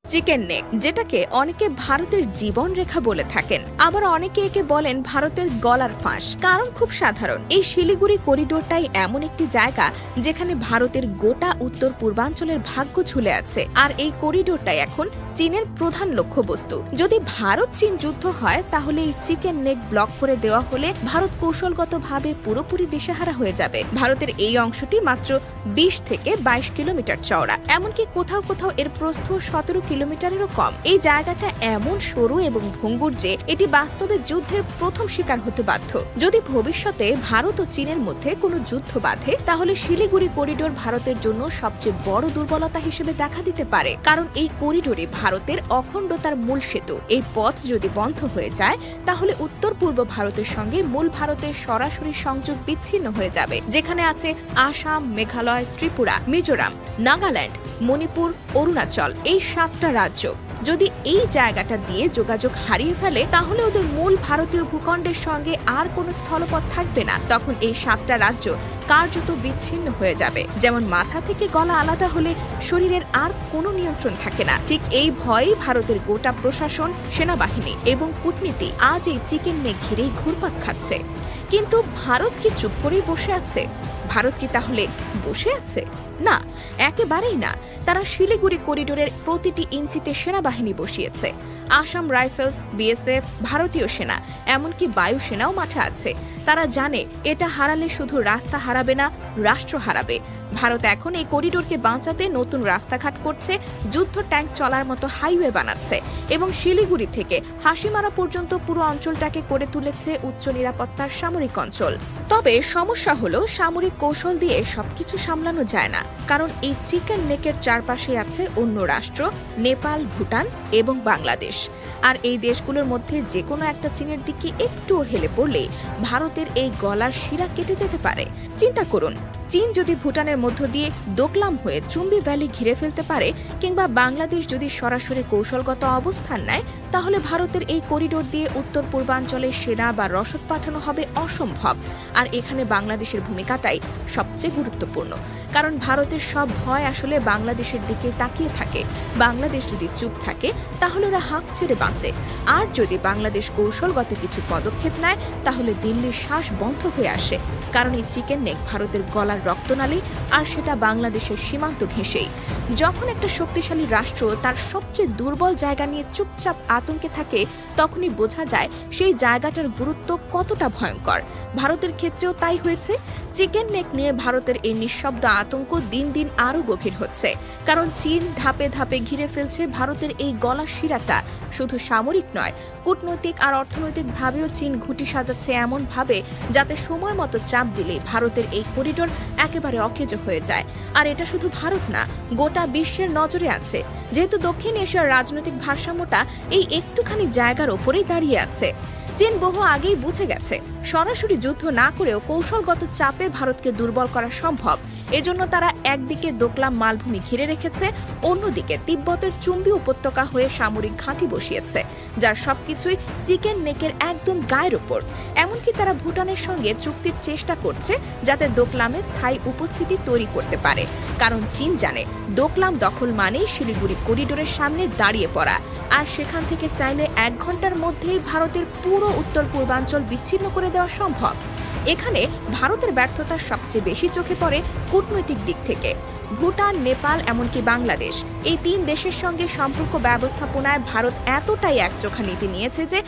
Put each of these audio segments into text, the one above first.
Chicken neck, যেটাকে অনেকে ভারতের জীবন রেখা বলে থাকেন, আবার অনেকে একে বলেন ভারতের গলার ফাঁস। কারণ খুব সাধারণ, এই শিলিগুড়ি করিডোরটাই এমন একটি জায়গা যেখানে ভারতের গোটা উত্তর পূর্বাঞ্চলের ভাগ্য ঝুলে আছে। আর এই করিডোরটাই এখন চীনের প্রধান লক্ষ্যবস্তু। যদি ভারত চীন যুদ্ধ হয়, তাহলে এই চিকেন নেক ব্লক করে দেওয়া হলে ভারত কৌশলগতভাবে পুরোপুরি দিশেহারা হয়ে যাবে। ভারতের এই অংশটি মাত্র 20 থেকে 22 কিলোমিটার চওড়া, এমনকি কোথাও কোথাও এর প্রস্থ 17 কিলোমিটারেরও কম। এই জায়গাটা এমন সরু এবং ভঙ্গুর যে এটি বাস্তবে যুদ্ধের প্রথম শিকার হতে বাধ্য। যদি ভবিষ্যতে ভারত ও চীনের মধ্যে কোনো যুদ্ধ বাধে, তাহলে শিলিগুড়ি করিডোর ভারতের জন্য সবচেয়ে বড় দুর্বলতা হিসেবে দেখা দিতে পারে। কারণ এই করিডোরে ভারতের অখণ্ডতার মূল সেতু। এই পথ যদি বন্ধ হয়ে যায়, তাহলে উত্তর পূর্ব ভারতের সঙ্গে মূল ভারতের সরাসরি সংযোগ বিচ্ছিন্ন হয়ে যাবে, যেখানে আছে আসাম, মেঘালয়, ত্রিপুরা, মিজোরাম, নাগাল্যান্ড, মণিপুর, অরুণাচল, এই 7টা রাজ্য। যদি এই জায়গাটা দিয়ে যোগাযোগ হারিয়ে ফেলে, তাহলে ওদের মূল ভারতীয় ভূখণ্ডের সঙ্গে আর কোনো স্থলপথ থাকবে না। তখন এই 7টা রাজ্য কার্যত বিচ্ছিন্ন হয়ে যাবে। যেমন মাথা থেকে গলা আলাদা হলে শরীরের আর কোনো নিয়ন্ত্রণ থাকে না, ঠিক এই ভয়েই ভারতের গোটা প্রশাসন, সেনাবাহিনী এবং কূটনীতি আজ এই চিকেন নেক ঘিরেই ঘুরপাক খাচ্ছে। কিন্তু ভারত কি চুপ করেই বসে আছে? ভারত কি তাহলে বসে আছে? না, একেবারেই না। তারা শিলিগুড়ি করিডোরের প্রতিটি ইঞ্চিতে সেনাবাহিনী বসিয়েছে। আসাম রাইফেলস, বিএসএফ, ভারতীয় সেনা, এমনকি বায়ুসেনাও মাঠে আছে। তারা জানে এটা হারালে শুধু রাস্তা হারাবে না, রাষ্ট্র হারাবে। ভারত এখন এই করিডোরকে বাঁচাতে নতুন রাস্তাঘাট করছে, যুদ্ধ ট্যাঙ্ক চলার মতো হাইওয়ে বানাচ্ছে এবং শিলিগুড়ি থেকে হাসিমারা পর্যন্ত পুরো অঞ্চলটাকে করে তুলেছে উচ্চ নিরাপত্তার সামরিক অঞ্চল। তবে সমস্যা হলো, সামরিক কৌশল দিয়ে সবকিছু সামলানো যায় না। কারণ এই চিকেন নেকের চারপাশে আছে অন্য রাষ্ট্র, নেপাল, ভুটান এবং বাংলাদেশ। আর এই দেশগুলোর মধ্যে যে কোনো একটা চীনের দিকে একটুও হেলে পড়লে ভারতের এই গলার শিরা কেটে যেতে পারে। চিন্তা করুন, চীন যদি ভুটানের মধ্য দিয়ে দোকলাম হয়ে চুম্বি ভ্যালি ঘিরে ফেলতে পারে, কিংবা বাংলাদেশ যদি সরাসরি কৌশলগত অবস্থান নেয়, তাহলে ভারতের এই করিডোর দিয়ে উত্তর পূর্বাঞ্চলে সেনা বা রসদ পাঠানো হবে অসম্ভব। আর এখানে বাংলাদেশের ভূমিকাটাই সবচেয়ে গুরুত্বপূর্ণ। কারণ ভারতের সব ভয় আসলে বাংলাদেশের দিকে তাকিয়ে থাকে। বাংলাদেশ যদি চুপ থাকে, তাহলে ওরা হাফ ছেড়ে বাঁচে। আর যদি বাংলাদেশ কৌশলগত কিছু পদক্ষেপ নেয়, তাহলে দিল্লির শ্বাস বন্ধ হয়ে আসে। কারণ এই চিকেন নেক ভারতের গলার রক্তনালী, আর সেটা বাংলাদেশের সীমান্ত ঘেঁষেই। যখন একটা শক্তিশালী রাষ্ট্র তার সবচেয়ে দুর্বল জায়গা নিয়ে চুপচাপ আতঙ্কে থাকে, তখনই বোঝা যায় সেই জায়গাটার গুরুত্ব কতটা ভয়ঙ্কর। ভারতের ক্ষেত্রেও তাই হয়েছে। চিকেন নেক নিয়ে ভারতের এই নিঃশব্দ আতঙ্ক দিন দিন আরও গভীর হচ্ছে। কারণ চীন ধাপে ধাপে ঘিরে ফেলছে ভারতের এই গলার শিরাটা। শুধু সামরিক নয়, কূটনৈতিক আর অর্থনৈতিকভাবেও চীন ঘুঁটি সাজাচ্ছে এমন ভাবে, যাতে সময় মতো চাপ দিলে ভারতের এই করিডোর একেবারে অকেজো হয়ে যায়। আর এটা শুধু ভারত না, গোটা বিশ্বের নজরে আছে। যেহেতু দক্ষিণ এশিয়ার রাজনৈতিক ভারসাম্যটা এই একটুখানি জায়গার ওপরেই দাঁড়িয়ে আছে। চীন বহু আগেই বুঝে গেছে, সরাসরি যুদ্ধ না করেও কৌশলগত চাপে ভারতকে দুর্বল করা সম্ভব। এজন্য তারা একদিকে দোকলাম মালভূমি ঘিরে রেখেছে, অন্যদিকে তিব্বতের চুম্বি উপত্যকা হয়ে সামরিক ঘাঁটি বসিয়েছে, যার সবকিছুই চিকেন নেকের একদম গায়ের ওপর। এমনকি তারা ভুটানের সঙ্গে চুক্তির চেষ্টা করছে, যাতে দোকলামে স্থায়ী উপস্থিতি তৈরি করতে পারে। কারণ চীন জানে, দোকলাম দখল মানেই শিলিগুড়ি করিডোরের সামনে দাঁড়িয়ে পড়া। আর সেখান থেকে চাইলে 1 ঘন্টার মধ্যেই ভারতের পুরো উত্তর পূর্বাঞ্চল বিচ্ছিন্ন করে দেওয়া সম্ভব। এখানে ভারতের ব্যর্থতা সবচেয়ে বেশি চোখে পড়ে কূটনৈতিক দিক থেকে। ভুটান, নেপাল, এমনকি বাংলাদেশ, এই 3 দেশের সঙ্গে সম্পর্ক ব্যবস্থাপনায় ভারত এতটাই একচোখা নীতি নিয়েছে যে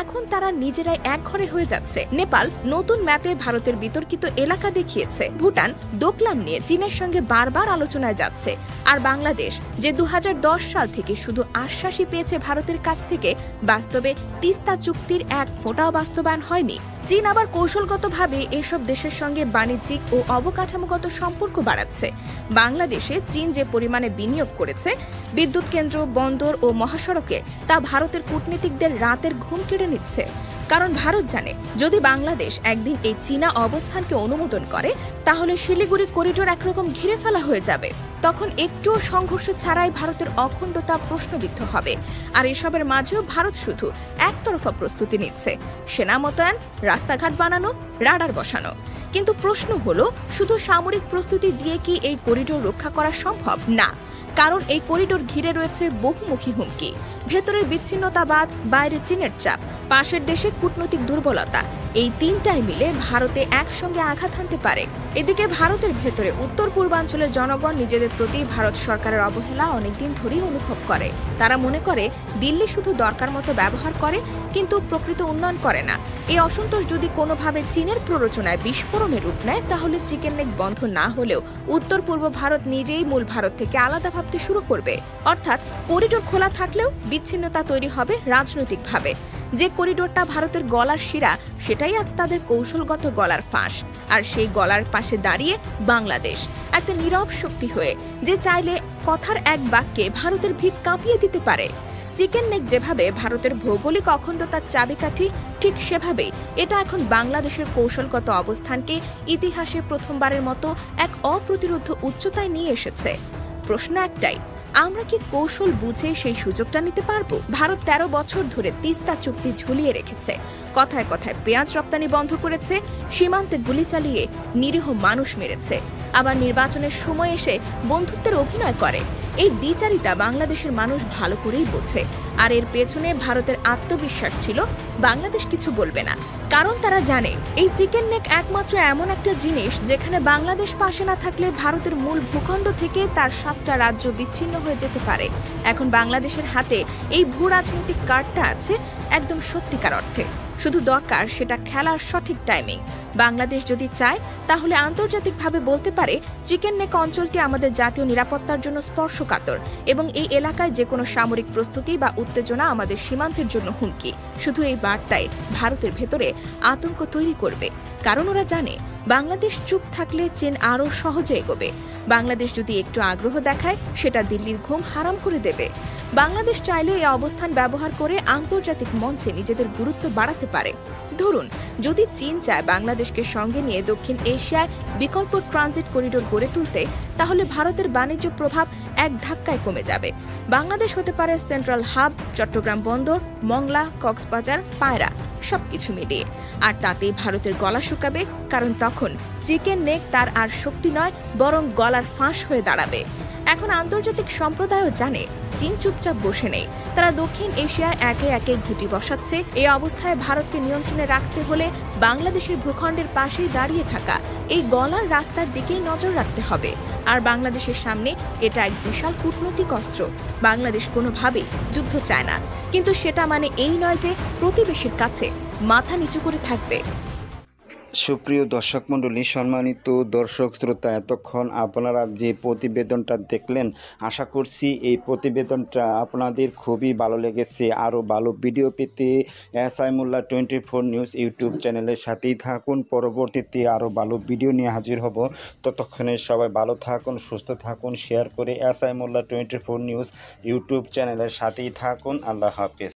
এখন তারা নিজেরাই একঘরে হয়ে যাচ্ছে। নেপাল নতুন ম্যাপে ভারতের বিতর্কিত এলাকা দেখিয়েছে। ভুটান দোকলাম নিয়ে চীনের সঙ্গে বারবার আলোচনায় যাচ্ছে। আর বাংলাদেশ, যে 2010 সাল থেকে শুধু আশ্বাসই পেয়েছে ভারতের কাছ থেকে, বাস্তবে তিস্তা চুক্তির এক ফোঁটাও বাস্তবায়ন হয়নি। চীন আবার কৌশলগতভাবে এসব দেশের সঙ্গে বাণিজ্যিক ও অবকাঠামোগত সম্পর্ক বাড়াচ্ছে। বাংলাদেশে চীন যে পরিমাণে বিনিয়োগ করেছে বিদ্যুৎ কেন্দ্র, বন্দর ও মহাসড়কে, তা ভারতের কূটনীতিকদের রাতের ঘুম কেড়ে নিচ্ছে। কারণ ভারত জানে, যদি বাংলাদেশ একদিন এই চীনা অবস্থানকে অনুমোদন করে, তাহলে শিলিগুড়ি করিডোর একরকম ঘিরে ফেলা হয়ে যাবে। তখন একটুও সংঘর্ষ ছাড়াই ভারতের অখণ্ডতা প্রশ্নবিদ্ধ হবে। আর এসবের মাঝেও ভারত শুধু একতরফা প্রস্তুতি নিচ্ছে, সেনা মোতায়েন, রাস্তাঘাট বানানো, রাডার বসানো। কিন্তু প্রশ্ন হলো, শুধু সামরিক প্রস্তুতি দিয়ে কি এই করিডোর রক্ষা করা সম্ভব? না। কারণ এই করিডোর ঘিরে রয়েছে বহুমুখী হুমকি। ভেতরের বিচ্ছিন্নতাবাদ, বাইরে চীনের চাপ, পাশের দেশে কূটনৈতিক দুর্বলতা, এই তিনটাই মিলে ভারতে একসঙ্গে আঘাত হানতে পারে। এদিকে ভারতের ভেতরে উত্তর পূর্বাঞ্চলের জনগণ নিজেদের প্রতি ভারত সরকারের অবহেলা অনেকদিন ধরেই অনুভব করে। তারা মনে করে দিল্লি শুধু দরকার মতো ব্যবহার করে, কিন্তু প্রকৃত উন্নয়ন করে না। এই অসন্তোষ যদি কোনোভাবে চীনের প্ররোচনায় বিস্ফোরণের রূপ নেয়, তাহলে চিকেন নেক বন্ধ না হলেও উত্তর পূর্ব ভারত নিজেই মূল ভারত থেকে আলাদা ভাবতে শুরু করবে। অর্থাৎ করিডোর খোলা থাকলেও বিচ্ছিন্নতা তৈরি হবে রাজনৈতিকভাবে। যে করিডোরটা ভারতের গলার শিরা, সেটাই আজ তাদের কৌশলগত গলার ফাঁস। আর সেই গলার পাশে দাঁড়িয়ে বাংলাদেশ, একটা নীরব শক্তি হয়ে, যে চাইলে কথার এক বাক্যে ভারতের ভিত কাঁপিয়ে দিতে পারে। চিকেন নেক যেভাবে ভারতের ভৌগোলিক অখণ্ডতার চাবিকাঠি, ঠিক সেভাবেই এটা এখন বাংলাদেশের কৌশলগত অবস্থানকে ইতিহাসে প্রথমবারের মতো এক অপ্রতিরোধ্য উচ্চতায় নিয়ে এসেছে। প্রশ্ন একটাই, আমরা কি কৌশল বুঝে সেই সুযোগটা নিতে পারবো? ভারত 13 বছর ধরে তিস্তা চুক্তি ঝুলিয়ে রেখেছে, কথায় কথায় পেঁয়াজ রপ্তানি বন্ধ করেছে, সীমান্তে গুলি চালিয়ে নিরীহ মানুষ মেরেছে, আবার নির্বাচনের সময় এসে বন্ধুত্বের অভিনয় করে। এই দ্বিচারিতা বাংলাদেশের মানুষ ভালো করেই বোঝে। আর এর পেছনে ভারতের আত্মবিশ্বাস ছিল বাংলাদেশ কিছু বলবে না, কারণ তারা জানে এই চিকেন নেক একমাত্র এমন একটা জিনিস যেখানে বাংলাদেশ পাশে না থাকলে ভারতের মূল ভূখণ্ড থেকে তার 7টা রাজ্য বিচ্ছিন্ন হয়ে যেতে পারে। এখন বাংলাদেশের হাতে এই ভূ রাজনৈতিক কার্ডটা আছে একদম সত্যিকার অর্থে। শুধু দরকার সেটা খেলার সঠিক টাইমিং। বাংলাদেশ যদি চায়, তাহলে আন্তর্জাতিকভাবে বলতে পারে চিকেন নেক অঞ্চলটি আমাদের জাতীয় নিরাপত্তার জন্য স্পর্শকাতর, এবং এই এলাকায় যে কোনো সামরিক প্রস্তুতি বা উত্তেজনা আমাদের সীমান্তের জন্য হুমকি। শুধু এই বার্তায় ভারতের ভেতরে আতঙ্ক তৈরি করবে, কারণ ওরা জানে বাংলাদেশ চুপ থাকলে চীন আরও সহজে এগোবে। বাংলাদেশ যদি একটু আগ্রহ দেখায়, সেটা দিল্লির ঘুম হারাম করে দেবে। বাংলাদেশ চাইলে এই অবস্থান ব্যবহার করে আন্তর্জাতিক মঞ্চে নিজেদের গুরুত্ব বাড়াতে পারে। ধরুন, যদি চীন চায় বাংলাদেশকে সঙ্গে নিয়ে দক্ষিণ এশিয়ায় বিকল্প ট্রানজিট করিডোর গড়ে তুলতে, তাহলে ভারতের বাণিজ্য প্রভাব এক ধাক্কায় কমে যাবে। বাংলাদেশ হতে পারে সেন্ট্রাল হাব, চট্টগ্রাম বন্দর, মংলা, কক্সবাজার, পায়রা, সবকিছু মিলিয়ে। আর তাতেই ভারতের গলা শুকাবে, কারণ তখন চিকেন নেক তার আর শক্তি নয়, বরং গলার ফাঁস হয়ে দাঁড়াবে। এখন আন্তর্জাতিক সম্প্রদায়ও জানে চীন চুপচাপ বসে নেই, তারা দক্ষিণ এশিয়ায় একে একে ঘুঁটি বসাচ্ছে। এই অবস্থায় ভারতকে নিয়ন্ত্রণে রাখতে হলে বাংলাদেশের ভূখণ্ডের পাশেই দাঁড়িয়ে থাকা এই গলার রাস্তার দিকেই নজর রাখতে হবে। আর বাংলাদেশের সামনে এটা এক বিশাল কূটনৈতিক অস্ত্র। বাংলাদেশ কোনোভাবেই যুদ্ধ চায় না, কিন্তু সেটা মানে এই নয় যে প্রতিবেশীর কাছে মাথা নিচু করে থাকবে। সুপ্রিয় দর্শক মণ্ডলী, সম্মানিত দর্শক শ্রোতা, এতক্ষণ আপনারা যে প্রতিবেদনটা দেখলেন, আশা করছি এই প্রতিবেদনটা আপনাদের খুবই ভালো লেগেছে। আরও ভালো ভিডিও পেতে SI মোল্লা 24 নিউজ ইউটিউব চ্যানেলের সাথেই থাকুন। পরবর্তীতে আরও ভালো ভিডিও নিয়ে হাজির হব। ততক্ষণে সবাই ভালো থাকুন, সুস্থ থাকুন, শেয়ার করে SI মোল্লা 24 নিউজ ইউটিউব চ্যানেলের সাথেই থাকুন। আল্লাহ হাফেজ।